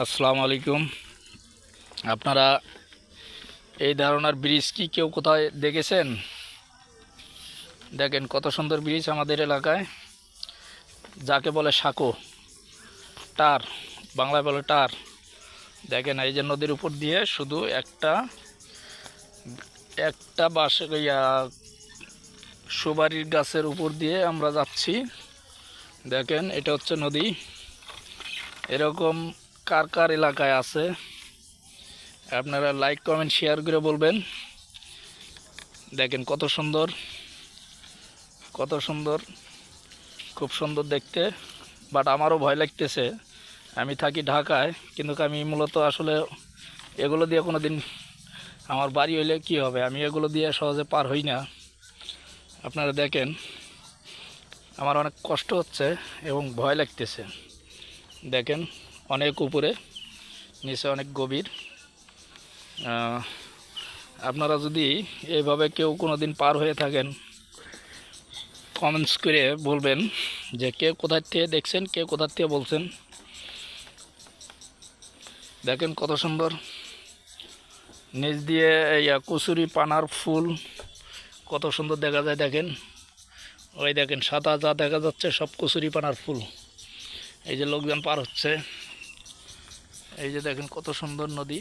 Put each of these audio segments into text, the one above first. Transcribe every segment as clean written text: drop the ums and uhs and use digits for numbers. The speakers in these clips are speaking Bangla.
আসসালামু আলাইকুম। আপনারা এই ধরনের ব্রিজ কি কেউ কোথায় দেখেছেন? দেখেন কত সুন্দর ব্রিজ আমাদের এলাকায়, যাকে বলে সাঁকো, টার, বাংলায় বলে টার। দেখেন এই যে নদীর উপর দিয়ে শুধু একটা একটা বাঁশের সুপারির গাছের উপর দিয়ে আমরা যাচ্ছি। দেখেন এটা হচ্ছে নদী। এরকম কার কার এলাকায় আছে আপনারা লাইক কমেন্ট শেয়ার করে বলবেন। দেখেন কত সুন্দর, কত সুন্দর, খুব সুন্দর দেখতে। বাট আমারও ভয় লাগতেছে। আমি থাকি ঢাকায়, কিন্তু আমি মূলত আসলে এগুলো দিয়ে কোনো দিন, আমার বাড়ি হইলে কি হবে, আমি এগুলো দিয়ে সহজে পার হই না। আপনারা দেখেন আমার অনেক কষ্ট হচ্ছে এবং ভয় লাগতেছে। দেখেন অনেক উপরে, নিচে অনেক গভীর। আপনারা যদি এইভাবে কেউ কোনো দিন পার হয়ে থাকেন, কমেন্টস করে বলবেন যে কে কোথার থেকে দেখছেন, কে কোথার থেকে বলছেন। দেখেন কত সুন্দর, নিচ দিয়ে কচুরি পানার ফুল কত সুন্দর দেখা যায়। দেখেন ওই দেখেন সাদা যা দেখা যাচ্ছে সব কচুরি পানার ফুল। এই যে লোকজন পার হচ্ছে, এই যে দেখেন কত সুন্দর নদী।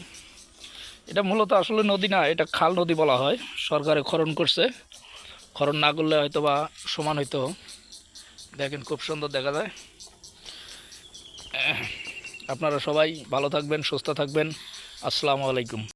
এটা মূলত আসলে নদী না, এটা খাল নদী বলা হয়। সরকারে খনন করছে, খনন না করলে হয়তো বা সমান হইতো। দেখেন খুব সুন্দর দেখা যায়। আপনারা সবাই ভালো থাকবেন, সুস্থ থাকবেন। আসসালামু আলাইকুম।